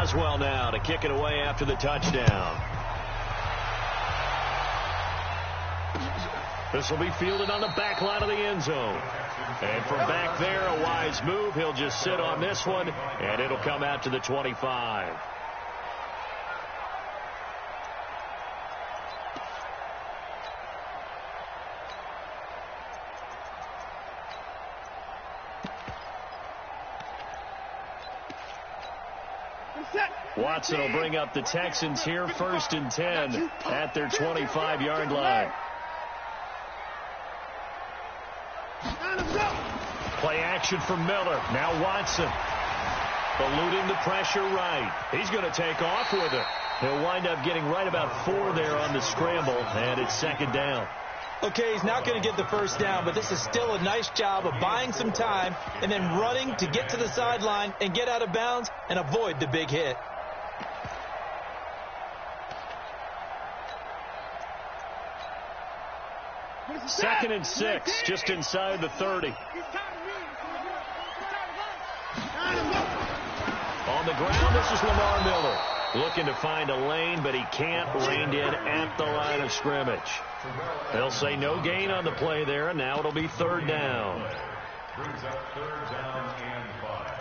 Boswell now to kick it away after the touchdown. This will be fielded on the back line of the end zone. And from back there, a wise move. He'll just sit on this one, and it'll come out to the 25. Watson will bring up the Texans here, 1st and 10 at their 25-yard line. Play action for Miller. Now Watson. Eluding the pressure right. He's going to take off with it. He'll wind up getting right about 4 there on the scramble, and it's 2nd down. Okay, he's not going to get the 1st down, but this is still a nice job of buying some time and then running to get to the sideline and get out of bounds and avoid the big hit. Second and 6, just inside the 30. On the ground, this is Lamar Miller. Looking to find a lane, but he can't. Reined in at the line of scrimmage. They'll say no gain on the play there, and now it'll be 3rd down. Brings up 3rd down and 5.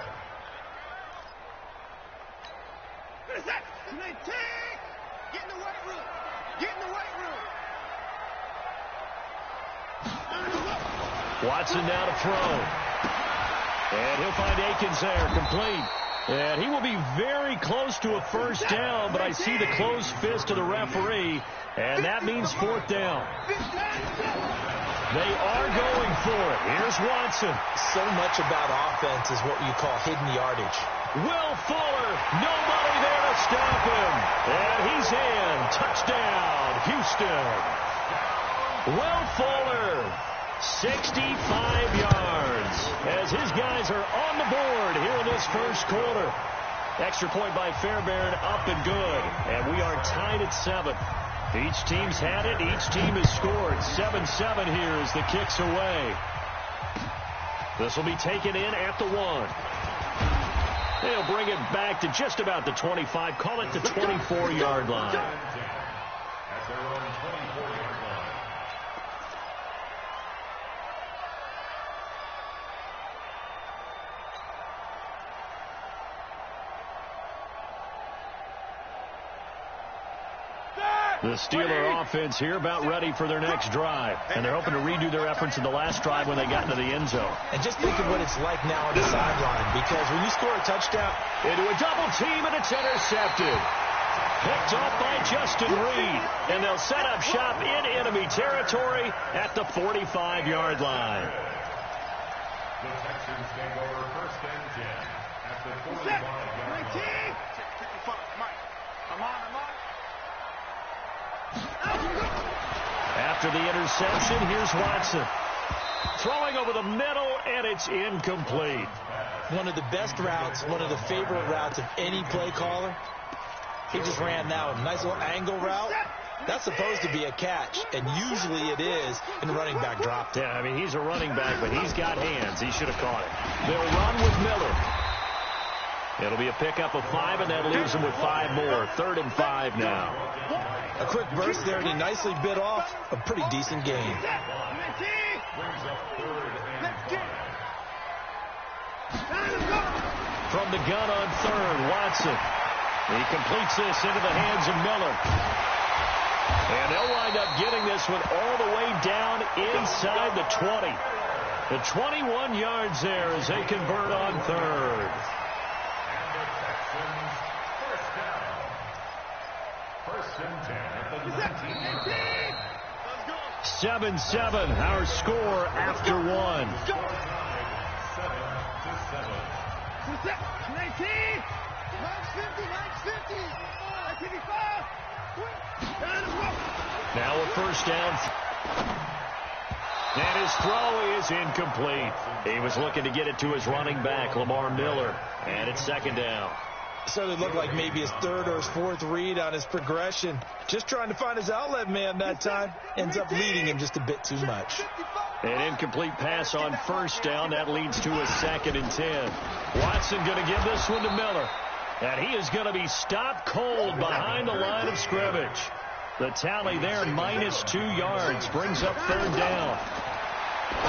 Get in the weight room. Get in the weight room. Watson now to throw. And he'll find Akins there, complete. And he will be very close to a 1st down, but I see the closed fist of the referee, and that means 4th down. They are going for it. Here's Watson. So much about offense is what you call hidden yardage. Will Fuller, nobody there to stop him. And he's in. Touchdown, Houston. Will Fuller, 65 yards, as his guys are on the board here in this 1st quarter. Extra point by Fairbairn, up and good. And we are tied at 7. Each team's had it. Each team has scored. 7-7 here as the kick's away. This will be taken in at the 1. They'll bring it back to just about the 25. Call it the 24-yard line. At their own 24-yard line. The Steeler offense here about ready for their next drive. And they're hoping to redo their efforts in the last drive when they got into the end zone. And just think of what it's like now on the sideline, because when you score a touchdown into a double team, and it's intercepted. Picked off by Justin Reed. And they'll set up shop in enemy territory at the 45-yard line. The Texans take over 1st and 10 at the 45-yard line. After the interception, here's Watson. Throwing over the middle, and it's incomplete. One of the best routes, one of the favorite routes of any play caller. He just ran now a nice little angle route. That's supposed to be a catch, and usually it is, and the running back dropped it. Yeah, I mean, he's a running back, but he's got hands. He should have caught it. They'll run with Miller. It'll be a pickup of 5, and that leaves him with 5 more. 3rd and 5 now. A quick burst there, and he nicely bit off a pretty decent gain. Brings up 3rd and 5. From the gun on 3rd, Watson. He completes this into the hands of Miller. And they'll wind up getting this one all the way down inside the 20. The 21 yards there as they convert on 3rd. And the Texans 1st down. 1st and 10 at the 19-yard line. 7-7, our score after 1. 19. 950. Now a 1st down. And his throw is incomplete. He was looking to get it to his running back, Lamar Miller. And it's 2nd down. So it looked like maybe his 3rd or his 4th read on his progression. Just trying to find his outlet man that time. Ends up leading him just a bit too much. An incomplete pass on 1st down. That leads to a 2nd and 10. Watson going to give this one to Miller. And he is going to be stopped cold behind the line of scrimmage. The tally there, -2 yards, brings up third down.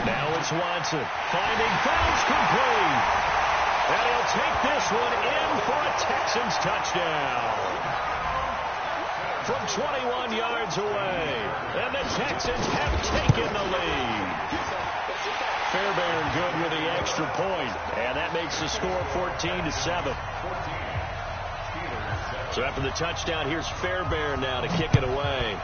Now it's Watson, finding Fouts complete. And he'll take this one in for a Texans touchdown. From 21 yards away. And the Texans have taken the lead. Fairbairn good with the extra point. And that makes the score 14-7. So after the touchdown, here's Fairbairn now to kick it away.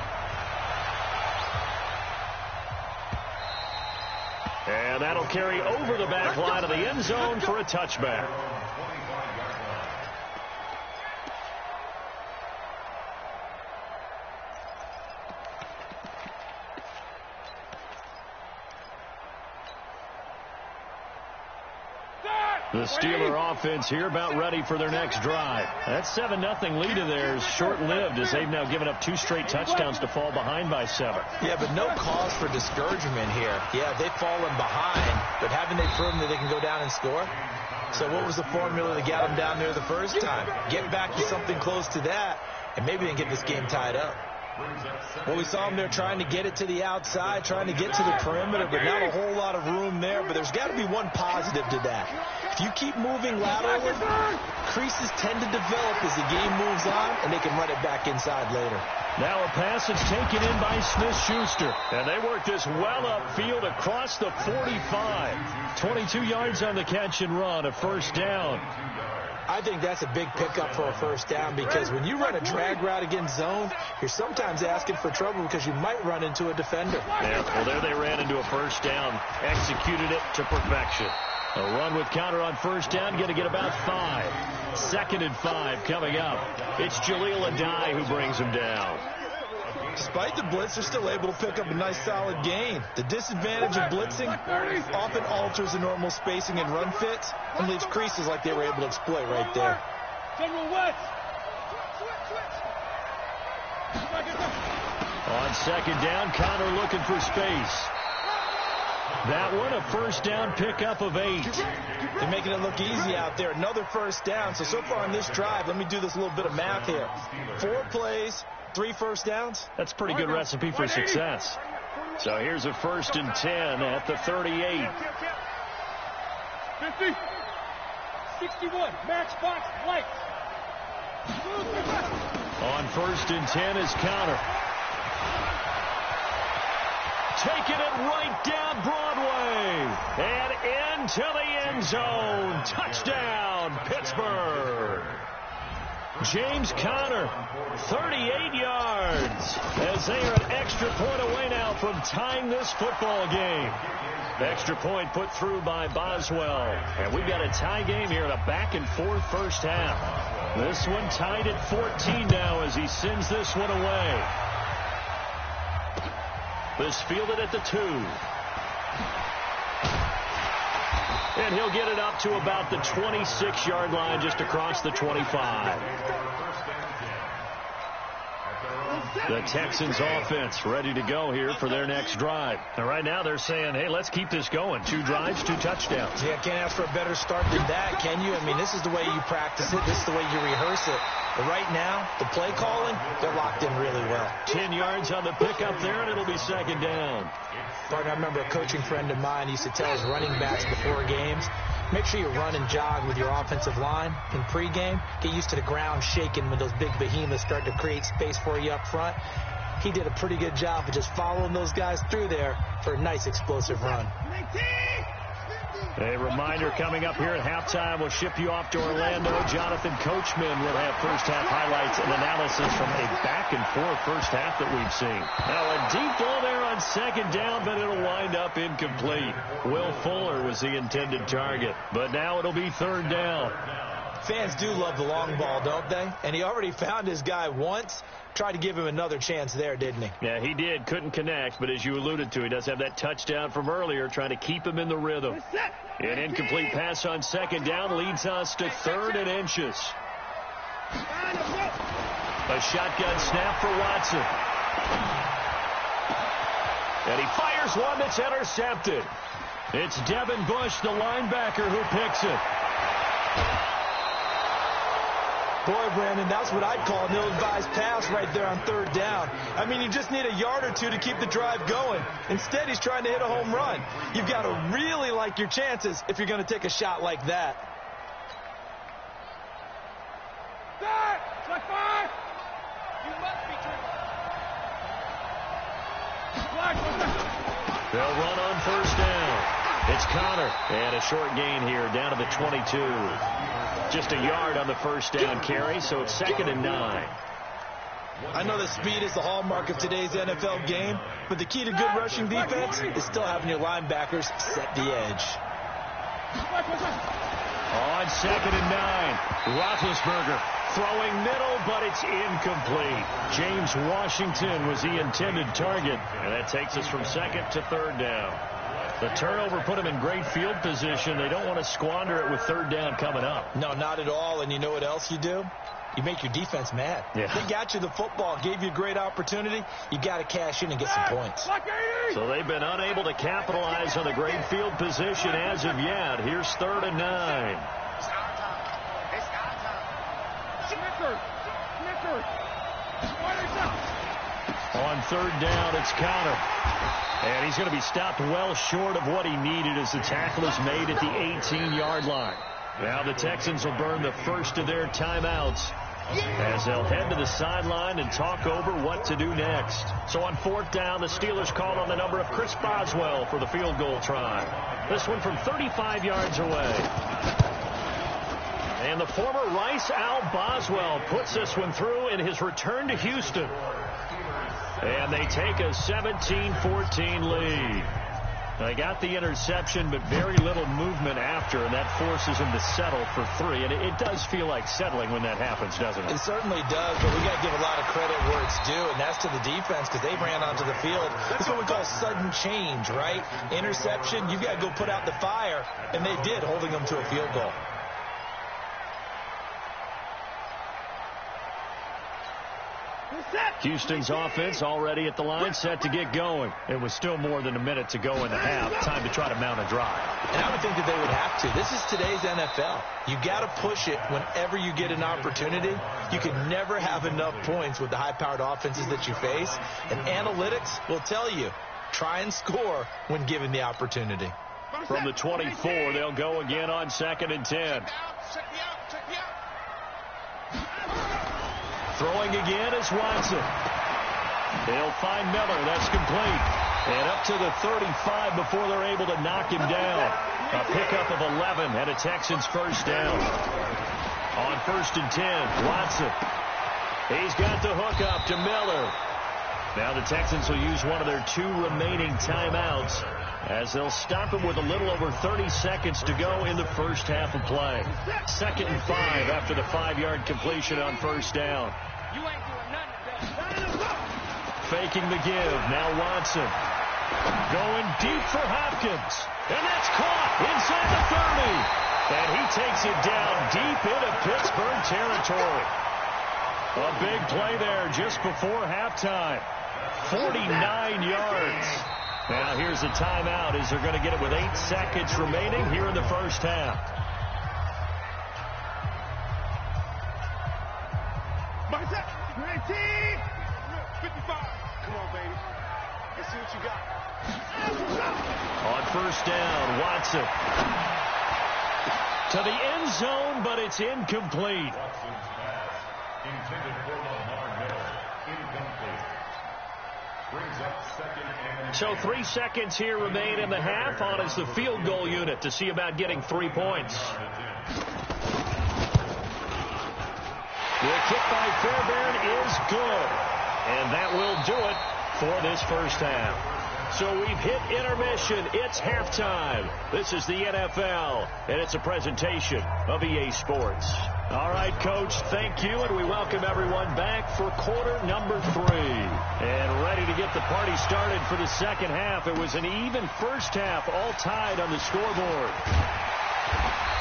And that'll carry over the back line of the end zone for a touchback. The Steeler offense here about ready for their next drive. That 7-0 lead of theirs short-lived as they've now given up 2 straight touchdowns to fall behind by 7. Yeah, but no cause for discouragement here. Yeah, they've fallen behind, but haven't they proven that they can go down and score? So what was the formula that got them down there the first time? Get back to something close to that, and maybe they can get this game tied up. Well, we saw them there trying to get it to the outside, trying to get to the perimeter, but not a whole lot of room there. But there's got to be one positive to that. If you keep moving laterally, creases tend to develop as the game moves on, and they can run it back inside later. Now a pass is taken in by Smith-Schuster. And they work this well upfield across the 45. 22 yards on the catch and run, a first down. I think that's a big pickup for a first down because when you run a drag route against zone, you're sometimes asking for trouble because you might run into a defender. Yeah, well, there they ran into a first down, executed it to perfection. A run with counter on first down, going to get about 5. 2nd and 5 coming up. It's Jaleel Adai who brings him down. Despite the blitz, they're still able to pick up a nice solid gain. The disadvantage of blitzing often alters the normal spacing and run fits and leaves creases like they were able to exploit right there. On second down, Connor looking for space. That one, a first down pickup of 8. They're making it look easy out there. Another first down. So far on this drive, let me do this little bit of math here. 4 plays, 3 first downs. That's a pretty good recipe for success. So here's a 1st and 10 at the 38. 50, 61, match box, light. On 1st and 10 is Connor. Taking it right down Broadway. And into the end zone. Touchdown, Pittsburgh. James Conner, 38 yards, as they are an extra point away now from tying this football game. Extra point put through by Boswell. And we've got a tie game here in a back-and-forth first half. This one tied at 14 now as he sends this one away. This fielded at the 2. And he'll get it up to about the 26-yard line, just across the 25. The Texans offense ready to go here for their next drive. And right now they're saying, hey, let's keep this going. 2 drives, 2 touchdowns. Yeah, can't ask for a better start than that, can you? I mean, this is the way you practice it. This is the way you rehearse it. But right now, the play calling, they're locked in really well. 10 yards on the pickup there, and it'll be 2nd down. Partner, I remember a coaching friend of mine used to tell his running backs before games, make sure you run and jog with your offensive line in pregame. Get used to the ground shaking when those big behemoths start to create space for you up front. He did a pretty good job of just following those guys through there for a nice explosive run. A reminder coming up here at halftime. We'll ship you off to Orlando. Jonathan Coachman will have first half highlights and analysis from a back-and-forth first half that we've seen. Now a deep ball there on 2nd down, but it'll wind up incomplete. Will Fuller was the intended target, but now it'll be 3rd down. Fans do love the long ball, don't they? And he already found his guy once. Tried to give him another chance there, didn't he? Yeah, he did. Couldn't connect, but as you alluded to, he does have that touchdown from earlier, trying to keep him in the rhythm. An incomplete pass on 2nd down leads us to 3rd and inches. A shotgun snap for Watson. And he fires one that's intercepted. It's Devin Bush, the linebacker, who picks it. Boy, Brandon, that's what I'd call an ill-advised pass right there on third down. I mean, you just need a yard or two to keep the drive going. Instead, he's trying to hit a home run. You've got to really like your chances if you're going to take a shot like that. Like 5. You must be true. They'll run on first down. It's Connor, and a short gain here down to the 22. Just a yard on the first down carry, so it's 2nd and 9. I know that speed is the hallmark of today's NFL game, but the key to good rushing defense is still having your linebackers set the edge. On 2nd and 9, Roethlisberger throwing middle, but it's incomplete. James Washington was the intended target, and that takes us from 2nd to 3rd down. The turnover put him in great field position. They don't want to squander it with 3rd down coming up. No, not at all. And you know what else you do? You make your defense mad. Yeah. They got you the football, gave you a great opportunity. You got to cash in and get some points. So they've been unable to capitalize on the great field position as of yet. Here's 3rd and 9. On 3rd down, it's Connor. And he's going to be stopped well short of what he needed as the tackle is made at the 18-yard line. Now the Texans will burn the first of their timeouts as they'll head to the sideline and talk over what to do next. So on 4th down, the Steelers call on the number of Chris Boswell for the field goal try. This one from 35 yards away. And the former Rice Al Boswell puts this one through in his return to Houston. And they take a 17-14 lead. They got the interception, but very little movement after, and that forces them to settle for 3. And it does feel like settling when that happens, doesn't it? It certainly does, but we got to give a lot of credit where it's due, and that's to the defense because they ran onto the field. It's what we call sudden change, right? Interception, you've got to go put out the fire, and they did, holding them to a field goal. Houston's offense already at the line, set to get going. It was still more than a minute to go in the half. Time to try to mount a drive. And I would think that they would have to. This is today's NFL. You got to push it whenever you get an opportunity. You can never have enough points with the high-powered offenses that you face. And analytics will tell you, try and score when given the opportunity. From the 24, they'll go again on 2nd and 10. Throwing again is Watson. They'll find Miller. That's complete. And up to the 35 before they're able to knock him down. A pickup of 11 and a Texans first down. On 1st and 10, Watson. He's got the hook up to Miller. Now the Texans will use one of their 2 remaining timeouts as they'll stop him with a little over 30 seconds to go in the first half of play. 2nd and 5 after the 5-yard completion on first down. Faking the give. Now Watson. Going deep for Hopkins. And that's caught inside the 30. And he takes it down deep into Pittsburgh territory. A big play there just before halftime. 49 yards. Now here's the timeout as they're going to get it with 8 seconds remaining here in the first half. Bicep, 19, 55. Come on, baby. Let's see what you got. On first down, Watson. To the end zone, but it's incomplete. Watson's pass intended for Lamar Miller. Incomplete. Brings up 2nd and... So 3 seconds here remain in the half on as the field goal unit to see about getting 3 points. The kick by Fairbairn is good. And that will do it for this first half. So we've hit intermission. It's halftime. This is the NFL, and it's a presentation of EA Sports. All right, Coach, thank you, and we welcome everyone back for quarter number 3. And ready to get the party started for the second half. It was an even first half, all tied on the scoreboard.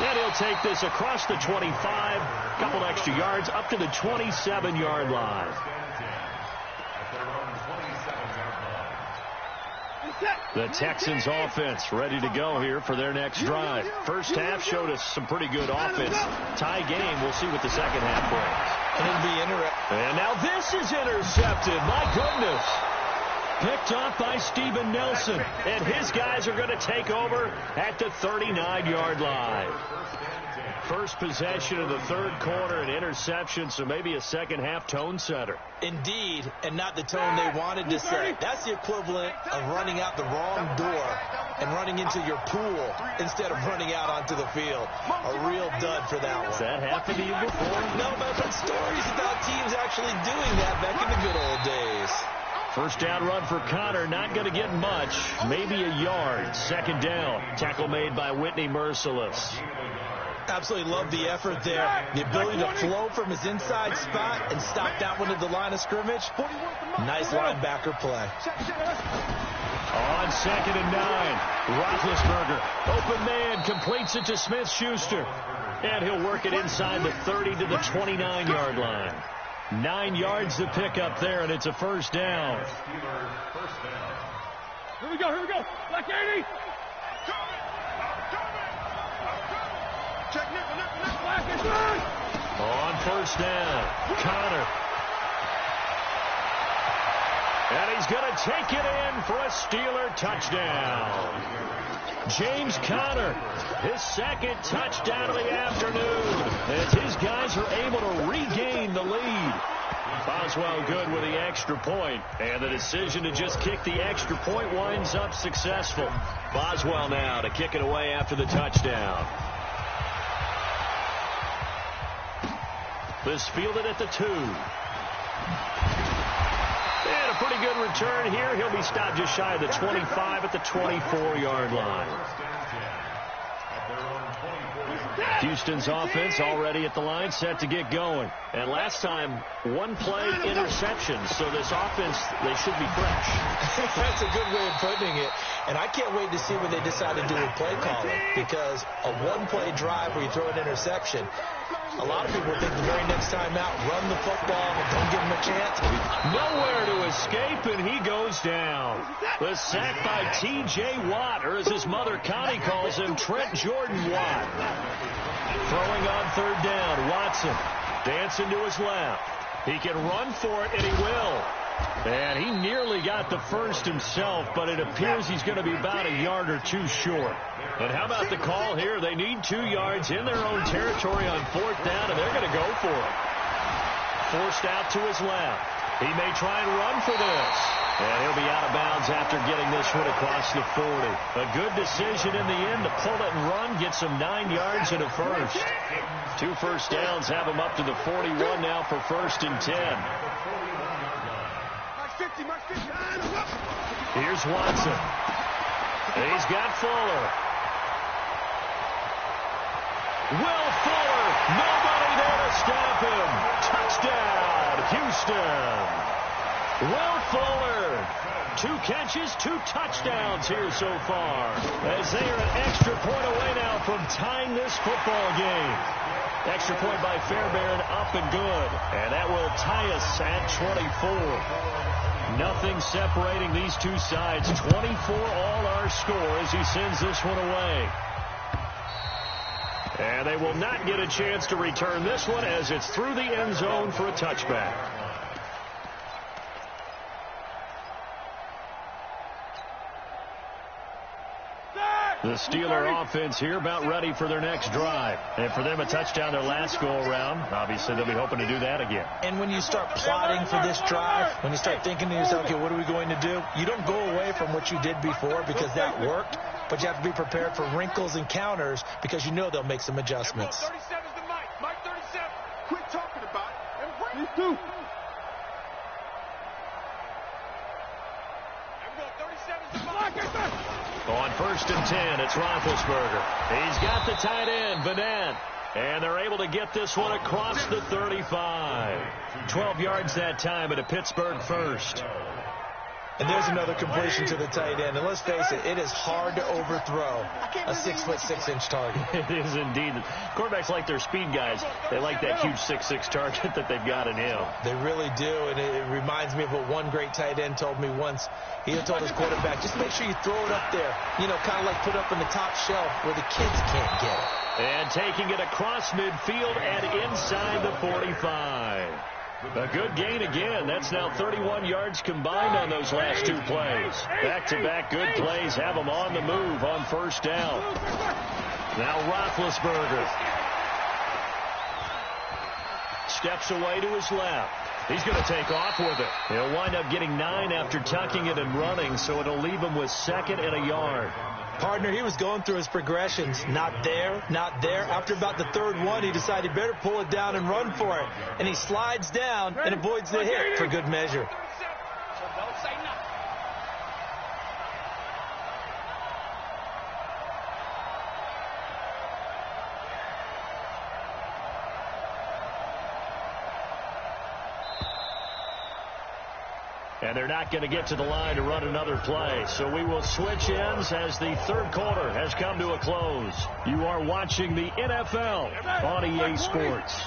And he'll take this across the 25, a couple extra yards, up to the 27-yard line. At their own 27-yard line. Set. The Texans offense ready to go here for their next drive. First half showed us some pretty good offense. Tie game. We'll see what the second half brings. And it'll be interesting. And now this is intercepted. My goodness. Picked off by Steven Nelson. And his guys are going to take over at the 39-yard line. First possession of the third quarter, an interception, so maybe a second-half tone setter. Indeed, and not the tone they wanted to set. That's the equivalent of running out the wrong door and running into your pool instead of running out onto the field. A real dud for that one. Has that happened to you before? No, but I've heard stories about teams actually doing that back in the good old days. First down run for Connor, not going to get much, maybe a yard. Second down, tackle made by Whitney Merciless. Absolutely love the effort there. The ability to flow from his inside spot and stop that one at the line of scrimmage. Nice linebacker play. On 2nd and 9, Roethlisberger, open man, completes it to Smith-Schuster. And he'll work it inside the 30 to the 29-yard line. 9 yards to pick up there, and it's a first down. Here we go, Black 80. Check on first down, Connor. And he's going to take it in for a Steeler touchdown. James Conner, his second touchdown of the afternoon, as his guys are able to regain the lead. Boswell good with the extra point, and the decision to just kick the extra point winds up successful. Boswell now to kick it away after the touchdown. This fielded at the 2. And a pretty good return here. He'll be stopped just shy of the 25 at the 24-yard line. Houston's offense already at the line, set to get going. And last time, one play interception. So this offense, they should be fresh. That's a good way of putting it. And I can't wait to see what they decide to do with play calling. Because a one-play drive where you throw an interception, a lot of people think the very next time out, run the football and don't give him a chance. Nowhere to escape, and he goes down. The sack by T.J. Watt, or as his mother Connie calls him, Trent Jordan Watt. Throwing on third down, Watson dancing to his left. He can run for it, and he will. And he nearly got the first himself, but it appears he's going to be about a yard or two short. And how about the call here? They need 2 yards in their own territory on fourth down, and they're going to go for it. Forced out to his left. He may try and run for this. And he'll be out of bounds after getting this one across the 40. A good decision in the end to pull it and run, get some 9 yards and a first. 2 first downs have him up to the 41 now for 1st and 10. Here's Watson. He's got Fuller. Will Fuller, nobody there to stop him. Touchdown, Houston. Will Fuller, 2 catches, 2 touchdowns here so far, as they are an extra point away now from tying this football game. Extra point by Fairbairn, up and good, and that will tie us at 24. Nothing separating these two sides. 24 all our score as he sends this one away. And they will not get a chance to return this one as it's through the end zone for a touchback. The Steeler offense here about ready for their next drive. And for them, a touchdown their last go-around. Obviously, they'll be hoping to do that again. And when you start plotting for this drive, when you start thinking to yourself, okay, what are we going to do? You don't go away from what you did before because that worked. But you have to be prepared for wrinkles and counters because you know they'll make some adjustments. 37's the Mike. Mike 37. Quit talking about it. You too. On 1st and 10, it's Roethlisberger. He's got the tight end, Vanette. And they're able to get this one across the 35. 12 yards that time at a Pittsburgh first. And there's another completion to the tight end. And let's face it, it is hard to overthrow a 6'6" target. It is indeed. Quarterbacks like their speed guys. They like that huge 6'6" target that they've got in him. They really do, and it reminds me of what one great tight end told me once. He told his quarterback, just make sure you throw it up there. You know, kind of like put it up on the top shelf where the kids can't get it. And taking it across midfield and inside the 45. A good gain again. That's now 31 yards combined on those last two plays. Back-to-back good plays have them on the move on first down. Now Roethlisberger steps away to his left. He's going to take off with it. He'll wind up getting 9 after tucking it and running, so it'll leave him with 2nd and a yard. Partner, he was going through his progressions. Not there, not there. After about the 3rd one, he decided he better pull it down and run for it. And he slides down and avoids the hit for good measure. And they're not going to get to the line to run another play. So we will switch ends as the 3rd quarter has come to a close. You are watching the NFL on EA Sports.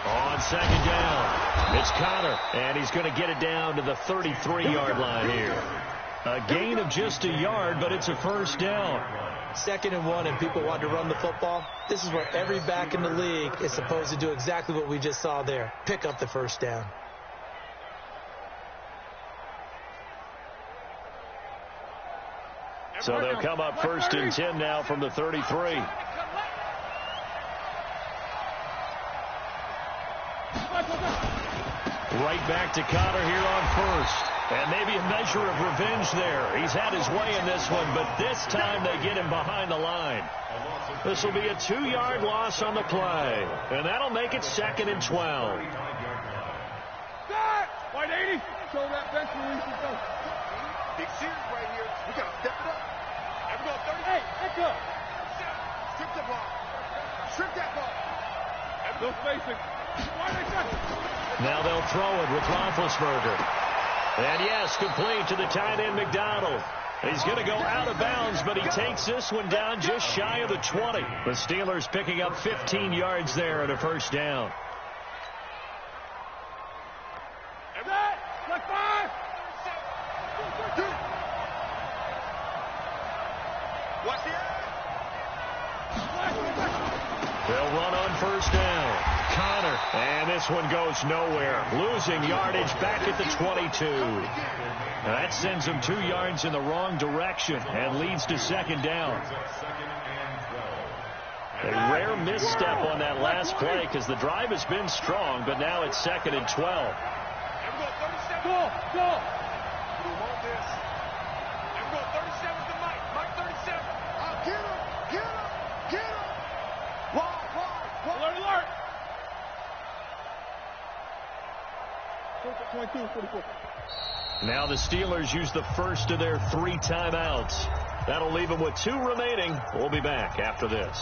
On 2nd down, it's Connor, and he's going to get it down to the 33-yard line here. A gain of just a yard, but it's a first down. 2nd and 1, and people want to run the football. This is where every back in the league is supposed to do exactly what we just saw there. Pick up the first down. So they'll come up 1st and 10 now from the 33. Right back to Connor here on 1st. And maybe a measure of revenge there. He's had his way in this one, but this time they get him behind the line. This will be a 2-yard loss on the play. And that'll make it 2nd and 12. White 80. Show that bench release and go. Big series right here. We got to step it up. And we go 30. Hey, let's go. Strip the ball. Strip that ball. And no spacing. Now they'll throw it with Roethlisberger. And yes, complete to the tight end McDonald. He's going to go out of bounds, but he takes this one down just shy of the 20. The Steelers picking up 15 yards there at a first down. They'll run on first down. Connor, and this one goes nowhere. Losing yardage back at the 22. Now that sends them 2 yards in the wrong direction and leads to 2nd down. A rare misstep on that last play because the drive has been strong, but now it's 2nd and 12. Go. Alert. 22-44. Now the Steelers use the first of their 3 timeouts. That'll leave them with 2 remaining. We'll be back after this.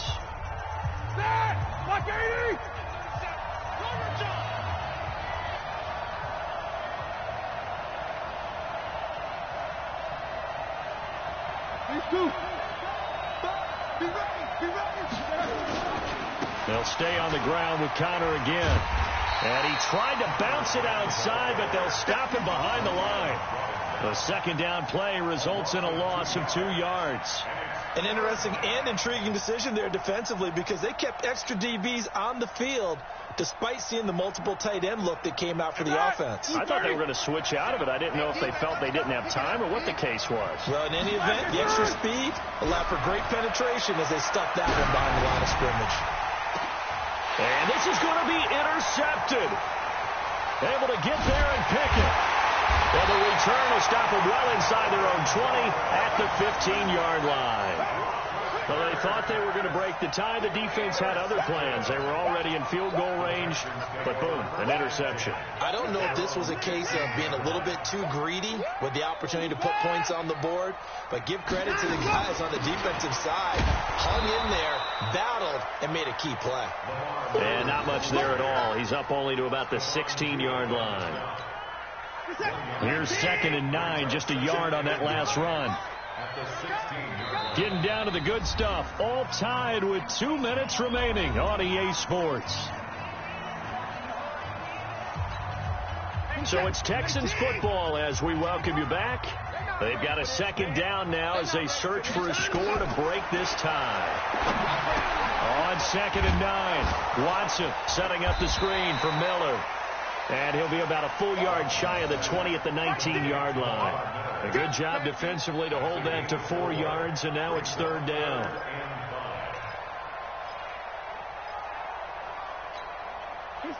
Like 80. They'll stay on the ground with Connor again. And he tried to bounce it outside, but they'll stop him behind the line. The 2nd down play results in a loss of 2 yards. An interesting and intriguing decision there defensively because they kept extra DBs on the field despite seeing the multiple tight end look that came out for the offense. I thought they were going to switch out of it. I didn't know if they felt they didn't have time or what the case was. Well, in any event, the extra speed allowed for great penetration as they stuck that one behind the line of scrimmage. And this is going to be intercepted. Able to get there and pick it. And the return will stop them well inside their own 20 at the 15-yard line. Well, they thought they were going to break the tie. The defense had other plans. They were already in field goal range, but boom, an interception. I don't know if this was a case of being a little bit too greedy with the opportunity to put points on the board, but give credit to the guys on the defensive side. Hung in there battled, and made a key play. And not much there at all. He's up only to about the 16-yard line. Here's 2nd and 9, just a yard on that last run. Getting down to the good stuff, all tied with 2 minutes remaining on EA Sports. So it's Texans football as we welcome you back. They've got a 2nd down now as they search for a score to break this tie. On 2nd and 9, Watson setting up the screen for Miller. And he'll be about a full yard shy of the 20 at the 19-yard line. A good job defensively to hold that to 4 yards, and now it's 3rd down.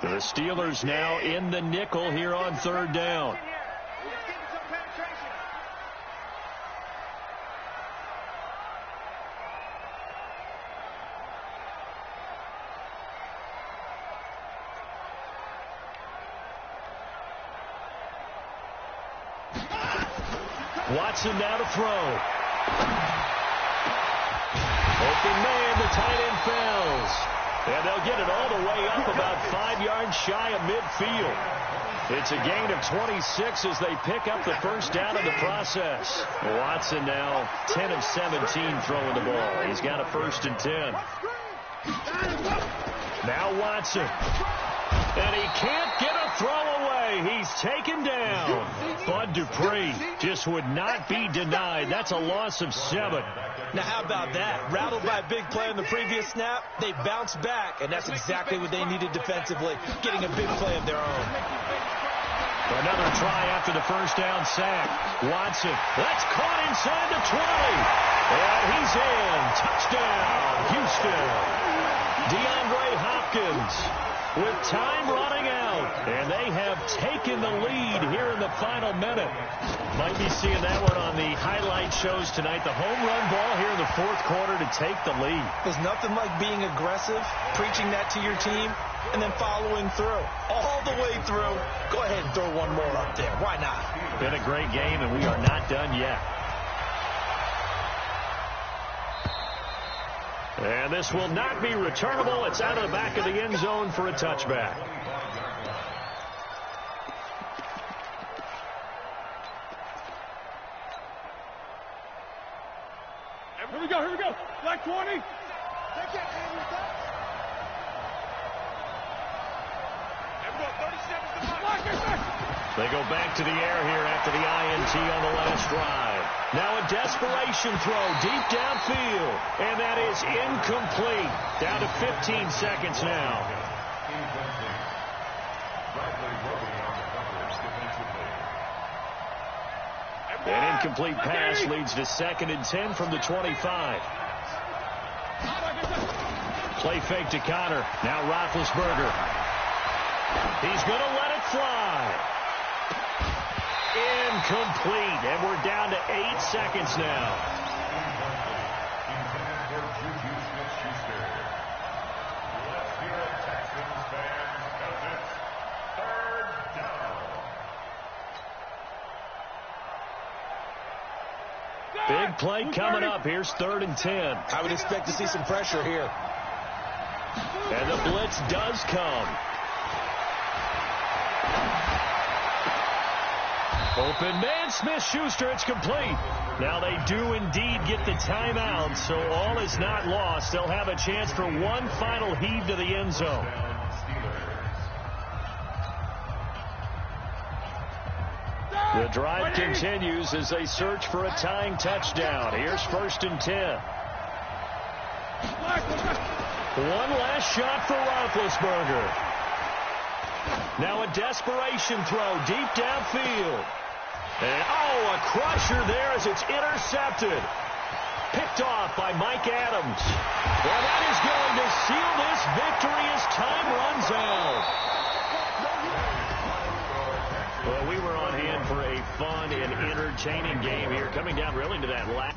The Steelers now in the nickel here on 3rd down. Watson now to throw. Open man, the tight end falls. And they'll get it all the way up about 5 yards shy of midfield. It's a gain of 26 as they pick up the 1st down in the process. Watson now 10 of 17 throwing the ball. He's got a 1st and 10. Now Watson. And he can't get a throw away. He's taken down. Bud Dupree just would not be denied. That's a loss of 7. Now, how about that? Rattled by a big play on the previous snap, they bounce back, and that's exactly what they needed defensively, getting a big play of their own. Another try after the 1st down sack. Watson, that's caught inside the 20. And he's in. Touchdown, Houston. DeAndre Hopkins with time running out. And they have taken the lead here in the final minute. Might be seeing that one on the highlight shows tonight. The home run ball here in the 4th quarter to take the lead. There's nothing like being aggressive, preaching that to your team, and then following through. All the way through. Go ahead and throw one more up there. Why not? Been a great game, and we are not done yet. And this will not be returnable. It's out of the back of the end zone for a touchback. Here we go. Black 20. They go back to the air here after the INT on the last drive. Now a desperation throw deep downfield. And that is incomplete. Down to 15 seconds now. An incomplete pass leads to 2nd and 10 from the 25. Play fake to Connor. Now Roethlisberger. He's going to let it fly. Incomplete. And we're down to 8 seconds now. Big play coming up. Here's 3rd and 10. I would expect to see some pressure here. And the blitz does come. Open man, Smith-Schuster. It's complete. Now they do indeed get the timeout, so all is not lost. They'll have a chance for one final heave to the end zone. The drive continues as they search for a tying touchdown. Here's 1st and 10. One last shot for Roethlisberger. Now a desperation throw deep downfield. And, a crusher there as it's intercepted. Picked off by Mike Adams. Well, that is going to seal this victory as time runs out. Well, we were on hand for a fun and entertaining game here, coming down really to that last.